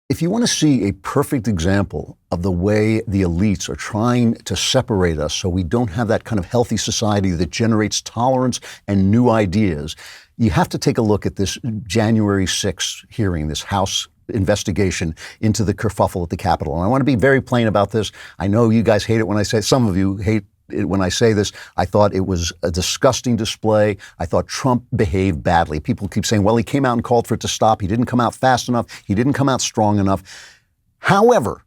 If you want to see a perfect example of the way the elites are trying to separate us so we don't have that kind of healthy society that generates tolerance and new ideas, you have to take a look at this January 6th hearing, this House investigation into the kerfuffle at the Capitol. And I want to be very plain about this. I know you guys hate it when I say, some of you hate when I say this. I thought it was a disgusting display. I thought Trump behaved badly. People keep saying, well, he came out and called for it to stop. He didn't come out fast enough. He didn't come out strong enough. However,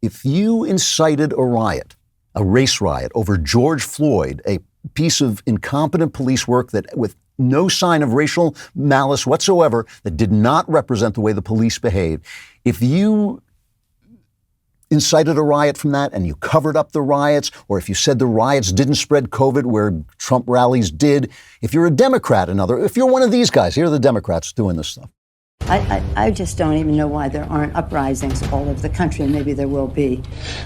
if you incited a riot, a race riot over George Floyd, a piece of incompetent police work that with no sign of racial malice whatsoever, that did not represent the way the police behaved, if you incited a riot from that and you covered up the riots, or if you said the riots didn't spread COVID where Trump rallies did, if you're a Democrat, if you're one of these guys, here are the Democrats doing this stuff. I just don't even know why there aren't uprisings all over the country, and maybe there will be.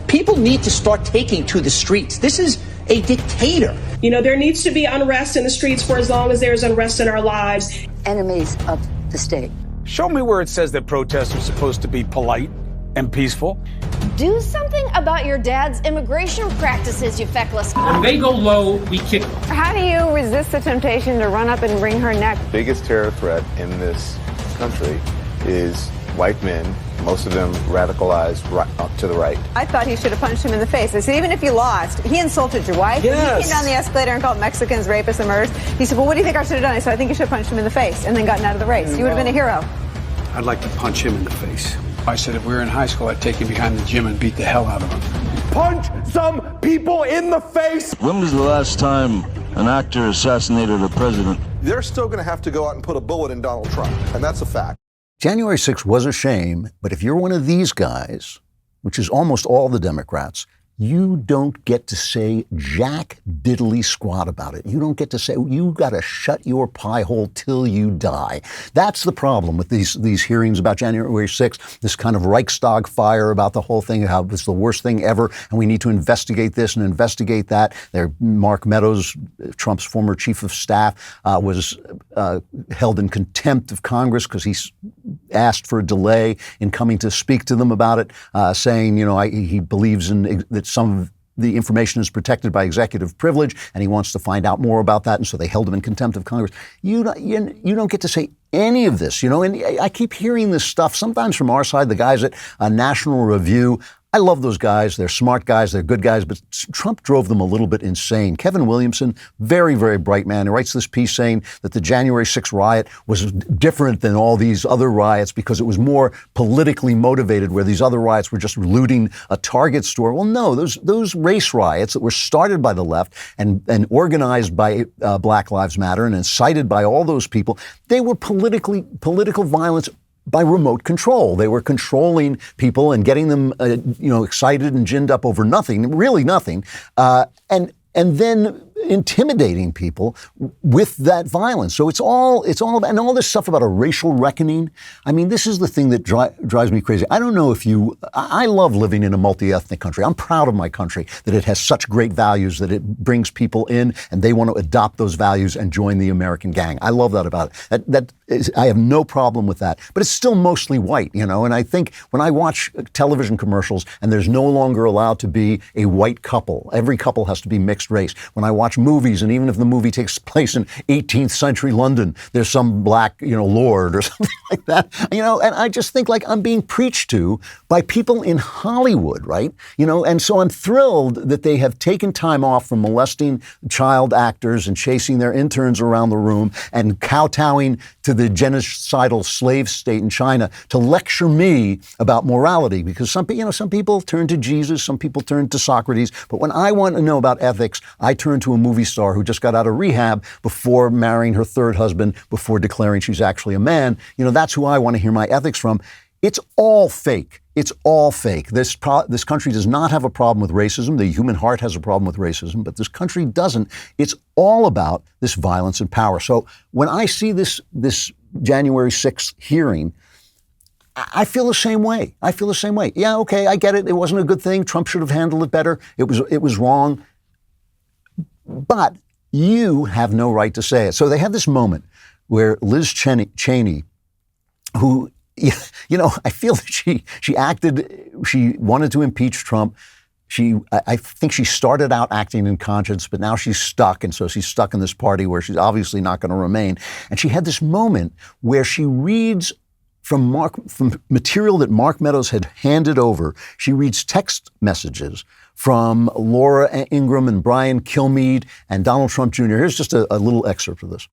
People need to start taking to the streets. This is a dictator. You know, there needs to be unrest in the streets for as long as there's unrest in our lives. Enemies of the state. Show me where it says that protests are supposed to be polite and peaceful. Do something about your dad's immigration practices, you feckless. When they go low, we kick. How do you resist the temptation to run up and wring her neck? The biggest terror threat in this country is white men, most of them radicalized up to the right. I thought he should have punched him in the face. I said, even if you lost, he insulted your wife. Yes. He came down the escalator and called Mexicans rapists and murderers. He said, well, what do you think I should have done? I said, I think you should have punched him in the face and then gotten out of the race. You would have been a hero. I'd like to punch him in the face. I said if we were in high school, I'd take him behind the gym and beat the hell out of him. Punch some people in the face! When was the last time an actor assassinated a president? They're still going to have to go out and put a bullet in Donald Trump, and that's a fact. January 6th was a shame, but if you're one of these guys, which is almost all the Democrats, you don't get to say jack diddly squat about it. You don't get to say, you got to shut your pie hole till you die. That's the problem with these hearings about January 6th, this kind of Reichstag fire about the whole thing, how it's the worst thing ever, and we need to investigate this and investigate that. Mark Meadows, Trump's former chief of staff, was held in contempt of Congress because he asked for a delay in coming to speak to them about it, saying, he believes that some of the information is protected by executive privilege, and he wants to find out more about that, and so they held him in contempt of Congress. You don't get to say any of this, and I keep hearing this stuff, sometimes from our side, the guys at National Review. I love those guys. They're smart guys. They're good guys. But Trump drove them a little bit insane. Kevin Williamson, very, very bright man, he writes this piece saying that the January 6th riot was different than all these other riots because it was more politically motivated, where these other riots were just looting a Target store. Well, no, those race riots that were started by the left and organized by Black Lives Matter and incited by all those people, they were political violence by remote control. They were controlling people and getting them, excited and ginned up over nothing, really nothing, and then intimidating people with that violence. So it's all about, and all this stuff about a racial reckoning. I mean, this is the thing that drives me crazy. I don't know if I love living in a multi-ethnic country. I'm proud of my country, that it has such great values, that it brings people in and they want to adopt those values and join the American gang. I love that about it. I have no problem with that, but it's still mostly white, and I think when I watch television commercials and there's no longer allowed to be a white couple, every couple has to be mixed race. When I watch movies, and even if the movie takes place in 18th century London, there's some black, lord or something like that, and I just think like I'm being preached to by people in Hollywood, right? And so I'm thrilled that they have taken time off from molesting child actors and chasing their interns around the room and kowtowing to the genocidal slave state in China to lecture me about morality, because some people turn to Jesus, some people turn to Socrates, but when I want to know about ethics, I turn to a movie star who just got out of rehab before marrying her third husband, before declaring she's actually a man. That's who I want to hear my ethics from. It's all fake. It's all fake. This country does not have a problem with racism. The human heart has a problem with racism, but this country doesn't. It's all about this violence and power. So when I see this January 6th hearing, I feel the same way. Yeah, okay, I get it. It wasn't a good thing. Trump should have handled it better. It was wrong. But you have no right to say it. So they have this moment where Liz Cheney, who I feel that she wanted to impeach Trump. I think she started out acting in conscience, but now she's stuck. And so she's stuck in this party where she's obviously not going to remain. And she had this moment where she reads from material that Mark Meadows had handed over. She reads text messages from Laura Ingraham and Brian Kilmeade and Donald Trump Jr. Here's just a little excerpt of this.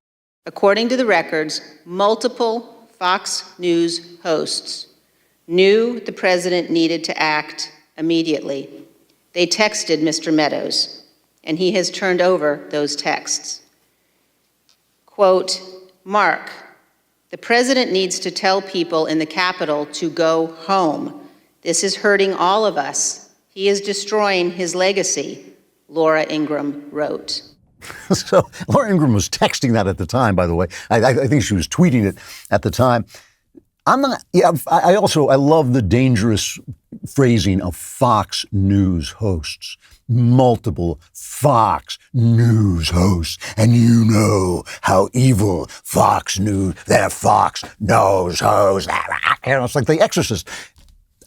According to the records, multiple Fox News hosts knew the president needed to act immediately. They texted Mr. Meadows, and he has turned over those texts. Quote, Mark, the president needs to tell people in the Capitol to go home. This is hurting all of us. He is destroying his legacy, Laura Ingraham wrote. So Laura Ingraham was texting that at the time, by the way. I think she was tweeting it at the time. I love the dangerous phrasing of Fox News hosts. Multiple Fox News hosts. And you know how evil Fox News, they're Fox News hosts. It's like The Exorcist.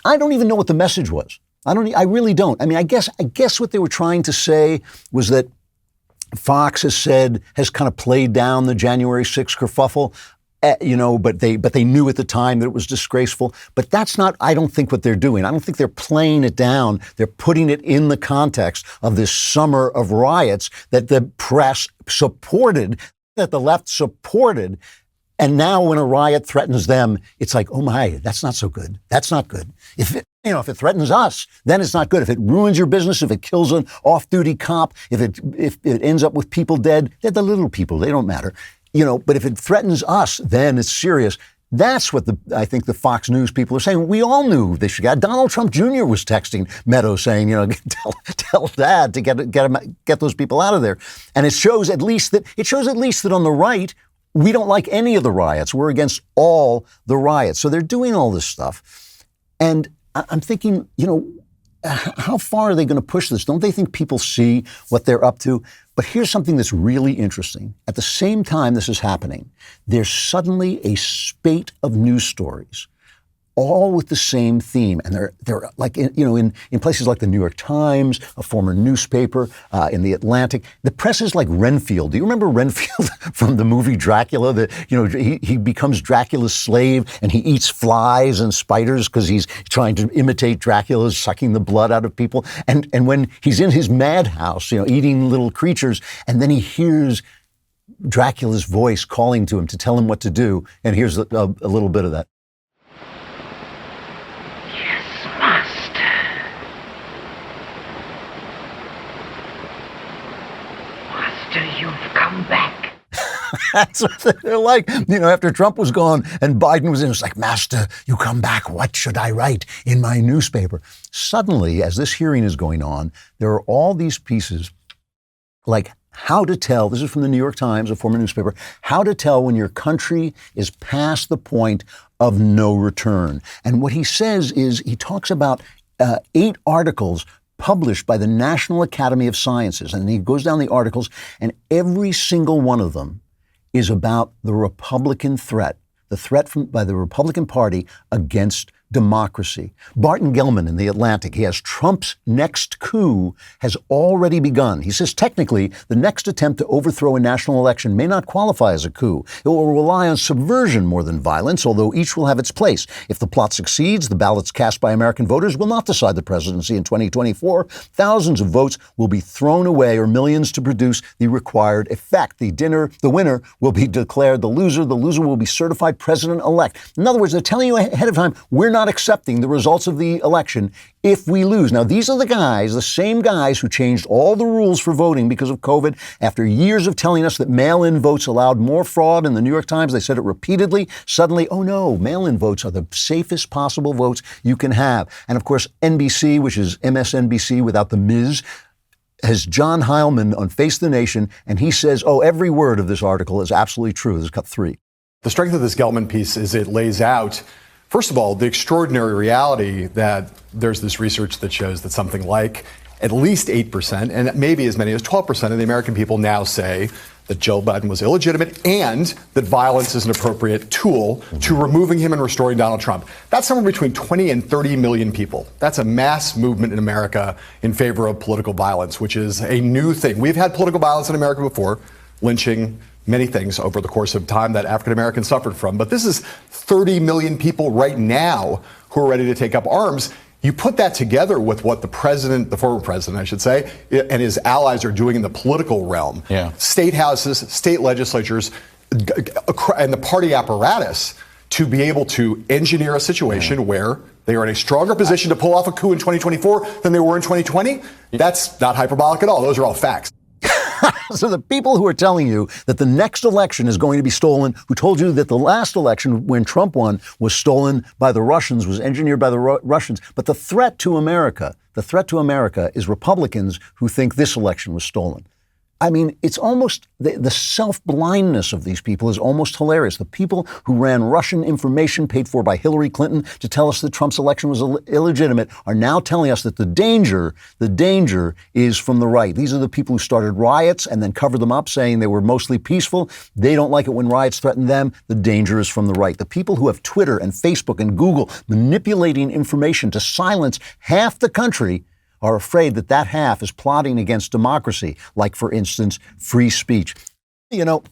I don't even know what the message was. I really don't. I mean, I guess what they were trying to say was that Fox has kind of played down the January 6th kerfuffle. But they knew at the time that it was disgraceful. But that's not, I don't think, what they're doing. I don't think they're playing it down. They're putting it in the context of this summer of riots that the press supported, that the left supported. And now when a riot threatens them, it's like, oh my, that's not so good. That's not good. If it threatens us, then it's not good. If it ruins your business, if it kills an off-duty cop, if it ends up with people dead, they're the little people. They don't matter. But if it threatens us, then it's serious. That's what I think the Fox News people are saying. We all knew they should get. Donald Trump Jr. was texting Meadows saying, tell Dad to get those people out of there. And it shows at least that on the right, we don't like any of the riots. We're against all the riots. So they're doing all this stuff. And I'm thinking, how far are they going to push this? Don't they think people see what they're up to? But here's something that's really interesting. At the same time this is happening, there's suddenly a spate of news stories, all with the same theme. And they're like, in places like the New York Times, a former newspaper, in the Atlantic. The press is like Renfield. Do you remember Renfield from the movie Dracula? He becomes Dracula's slave and he eats flies and spiders because he's trying to imitate Dracula, sucking the blood out of people. And when he's in his madhouse, eating little creatures, and then he hears Dracula's voice calling to him to tell him what to do. And here's a little bit of that. You've come back. That's what they're like. After Trump was gone and Biden was in, it's like, Master, you come back. What should I write in my newspaper? Suddenly, as this hearing is going on, there are all these pieces like how to tell. This is from the New York Times, a former newspaper. How to tell when your country is past the point of no return. And what he says is he talks about 8 articles published by the National Academy of Sciences. And he goes down the articles, and every single one of them is about the Republican threat, the threat by the Republican Party against democracy. Barton Gellman in The Atlantic, he has Trump's next coup has already begun. He says technically the next attempt to overthrow a national election may not qualify as a coup. It will rely on subversion more than violence, although each will have its place. If the plot succeeds, the ballots cast by American voters will not decide the presidency in 2024. Thousands of votes will be thrown away or millions to produce the required effect. The winner will be declared the loser. The loser will be certified president-elect. In other words, they're telling you ahead of time, we're not accepting the results of the election if we lose. Now, these are the same guys who changed all the rules for voting because of COVID. After years of telling us that mail-in votes allowed more fraud in the New York Times, they said it repeatedly. Suddenly, oh no, mail-in votes are the safest possible votes you can have. And of course, NBC, which is MSNBC without the Ms., has John Heilman on Face the Nation, and he says, every word of this article is absolutely true. There's got 3. The strength of this Gelman piece is it lays out, first of all, the extraordinary reality that there's this research that shows that something like at least 8%, and maybe as many as 12% of the American people now say that Joe Biden was illegitimate and that violence is an appropriate tool to removing him and restoring Donald Trump. That's somewhere between 20 and 30 million people. That's a mass movement in America in favor of political violence, which is a new thing. We've had political violence in America before, lynching, many things over the course of time that African Americans suffered from. But this is 30 million people right now who are ready to take up arms. You put that together with what the president, the former president, I should say, and his allies are doing in the political realm. Yeah. State houses, state legislatures, and the party apparatus to be able to engineer a situation where they are in a stronger position to pull off a coup in 2024 than they were in 2020. That's not hyperbolic at all. Those are all facts. So the people who are telling you that the next election is going to be stolen, who told you that the last election when Trump won was stolen by the Russians, was engineered by the Russians, but the threat to America is Republicans who think this election was stolen. I mean, it's almost, the self-blindness of these people is almost hilarious. The people who ran Russian information paid for by Hillary Clinton to tell us that Trump's election was illegitimate are now telling us that the danger is from the right. These are the people who started riots and then covered them up saying they were mostly peaceful. They don't like it when riots threaten them. The danger is from the right. The people who have Twitter and Facebook and Google manipulating information to silence half the country are afraid that that half is plotting against democracy, like, for instance, free speech. You know,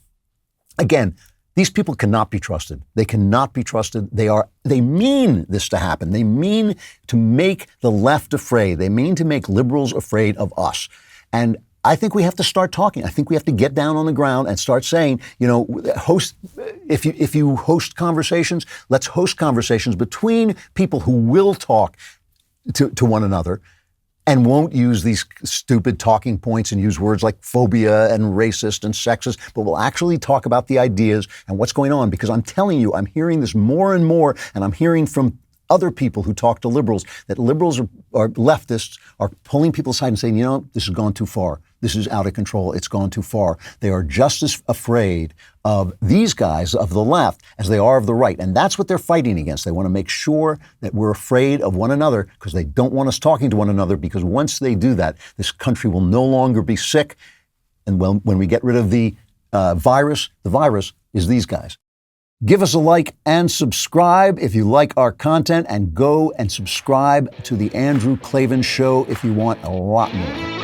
again, these people cannot be trusted. They cannot be trusted. They mean this to happen. They mean to make the left afraid. They mean to make liberals afraid of us. And I think we have to start talking. I think we have to get down on the ground and start saying, you know, if you host conversations, let's host conversations between people who will talk to one another and won't use these stupid talking points and use words like phobia and racist and sexist, but will actually talk about the ideas and what's going on. Because I'm telling you, I'm hearing this more and more, and I'm hearing from other people who talk to liberals that liberals or leftists are pulling people aside and saying, you know, this has gone too far. This is out of control. It's gone too far. They are just as afraid of these guys of the left as they are of the right. And that's what they're fighting against. They want to make sure that we're afraid of one another because they don't want us talking to one another, because once they do that, this country will no longer be sick. And when we get rid of the virus is these guys. Give us a like and subscribe if you like our content, and go and subscribe to The Andrew Klavan Show if you want a lot more.